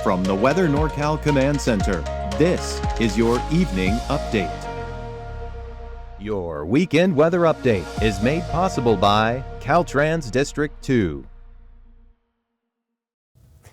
From the Weather NorCal Command Center, this is your evening update. Your weekend weather update is made possible by Caltrans District 2.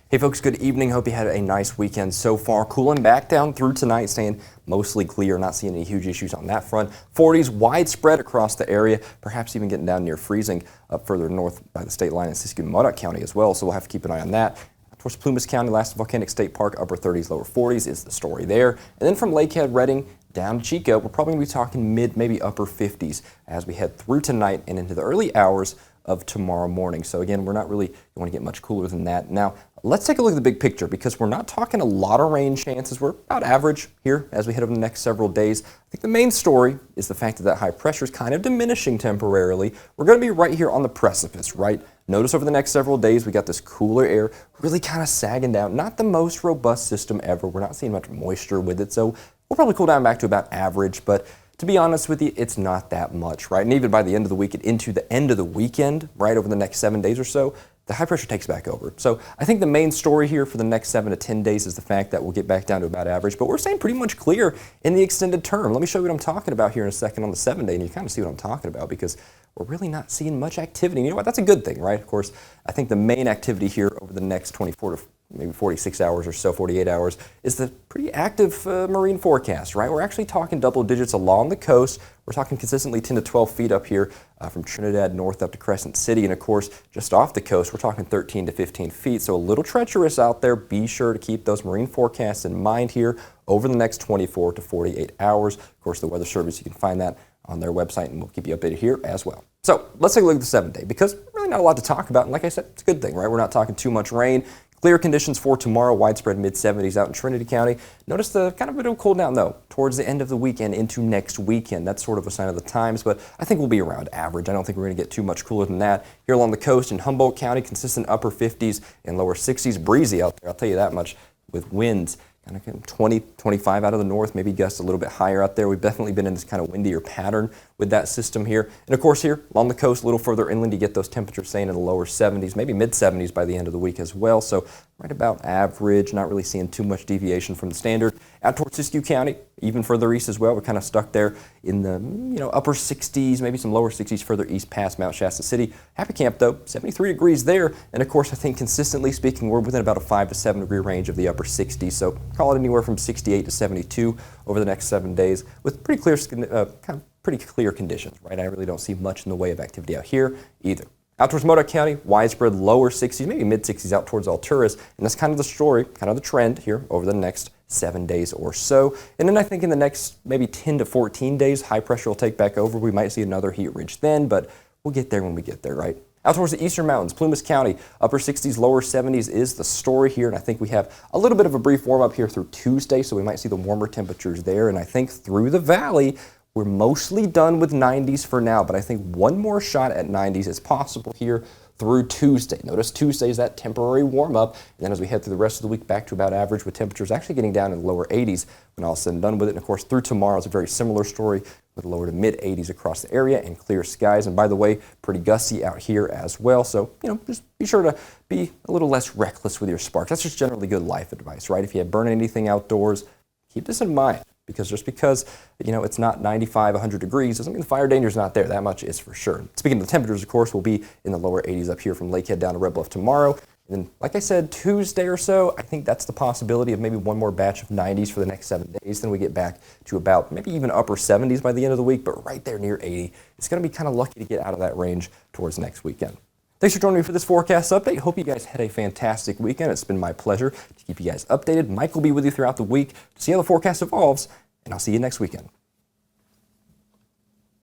Hey folks, good evening. Hope you had a nice weekend so far. Cooling back down through tonight, staying mostly clear, not seeing any huge issues on that front. 40s widespread across the area, perhaps even getting down near freezing up further north by the state line in Siskiyou-Modoc County as well, so we'll have to keep an eye on that. Towards Plumas County, last Volcanic State Park, upper 30s, lower 40s is the story there. And then from Lakehead, Redding, down to Chico, we're probably going to be talking mid, maybe upper 50s as we head through tonight and into the early hours of tomorrow morning. So again, we're not really going to get much cooler than that. Now, let's take a look at the big picture because we're not talking a lot of rain chances. We're about average here as we head over the next several days. I think the main story is the fact that that high pressure is kind of diminishing temporarily. We're going to be right here on the precipice, right? Notice over the next several days, we got this cooler air really kind of sagging down. Not the most robust system ever. We're not seeing much moisture with it, so we'll probably cool down back to about average, but to be honest with you, it's not that much, right? And even by the end of the week and into the end of the weekend, right, over the next 7 days or so, the high pressure takes back over. So I think the main story here for the next 7 to 10 days is the fact that we'll get back down to about average, but we're staying pretty much clear in the extended term. Let me show you what I'm talking about here in a second on the 7 day, and you kind of see what I'm talking about because we're really not seeing much activity. You know what? That's a good thing, right? Of course, I think the main activity here over the next 24 to maybe 46 hours or so, 48 hours, is the pretty active marine forecast, right? We're actually talking double digits along the coast. We're talking consistently 10 to 12 feet up here from Trinidad north up to Crescent City. And of course, just off the coast, we're talking 13 to 15 feet. So a little treacherous out there. Be sure to keep those marine forecasts in mind here over the next 24 to 48 hours. Of course, the Weather Service, you can find that on their website, and we'll keep you updated here as well. So let's take a look at the 7 day because really not a lot to talk about. And like I said, it's a good thing, right? We're not talking too much rain. Clear conditions for tomorrow, widespread mid-70s out in Trinity County. Notice the kind of a bit of a cool down, though, towards the end of the weekend into next weekend. That's sort of a sign of the times, but I think we'll be around average. I don't think we're going to get too much cooler than that. Here along the coast in Humboldt County, consistent upper 50s and lower 60s. Breezy out there, I'll tell you that much, with winds kind of 20, 25 out of the north, maybe gusts a little bit higher out there. We've definitely been in this kind of windier pattern with that system here. And of course here along the coast, a little further inland, you get those temperatures staying in the lower 70s, maybe mid 70s by the end of the week as well. So right about average, not really seeing too much deviation from the standard. Out towards Siskiyou County, even further east as well, we're kind of stuck there in the upper 60s, maybe some lower 60s further east past Mount Shasta City. Happy Camp though, 73 degrees there. And of course, I think consistently speaking, we're within about a 5 to 7 degree range of the upper 60s. So call it anywhere from 68 to 72 over the next 7 days with pretty clear conditions, right? I really don't see much in the way of activity out here either. Out towards Modoc County, widespread lower 60s, maybe mid 60s out towards Alturas. And that's kind of the story, kind of the trend here over the next 7 days or so. And then I think in the next maybe 10 to 14 days, high pressure will take back over. We might see another heat ridge then, but we'll get there when we get there, right? Out towards the eastern mountains, Plumas County, upper 60s, lower 70s is the story here. And I think we have a little bit of a brief warm up here through Tuesday, so we might see the warmer temperatures there. And I think through the valley, we're mostly done with 90s for now, but I think one more shot at 90s is possible here through Tuesday. Notice Tuesday is that temporary warm up, and then as we head through the rest of the week, back to about average with temperatures actually getting down in the lower 80s when all is said and done with it. And of course, through tomorrow is a very similar story with lower to mid 80s across the area and clear skies. And by the way, pretty gusty out here as well. So, just be sure to be a little less reckless with your sparks. That's just generally good life advice, right? If you burn anything outdoors, keep this in mind. Because just because, it's not 95, 100 degrees doesn't mean the fire danger is not there. That much is for sure. Speaking of the temperatures, of course, we'll be in the lower 80s up here from Lakehead down to Red Bluff tomorrow. And then, like I said, Tuesday or so, I think that's the possibility of maybe one more batch of 90s for the next 7 days. Then we get back to about maybe even upper 70s by the end of the week, but right there near 80. It's going to be kind of lucky to get out of that range towards next weekend. Thanks for joining me for this forecast update. Hope you guys had a fantastic weekend. It's been my pleasure to keep you guys updated. Mike will be with you throughout the week to see how the forecast evolves, and I'll see you next weekend.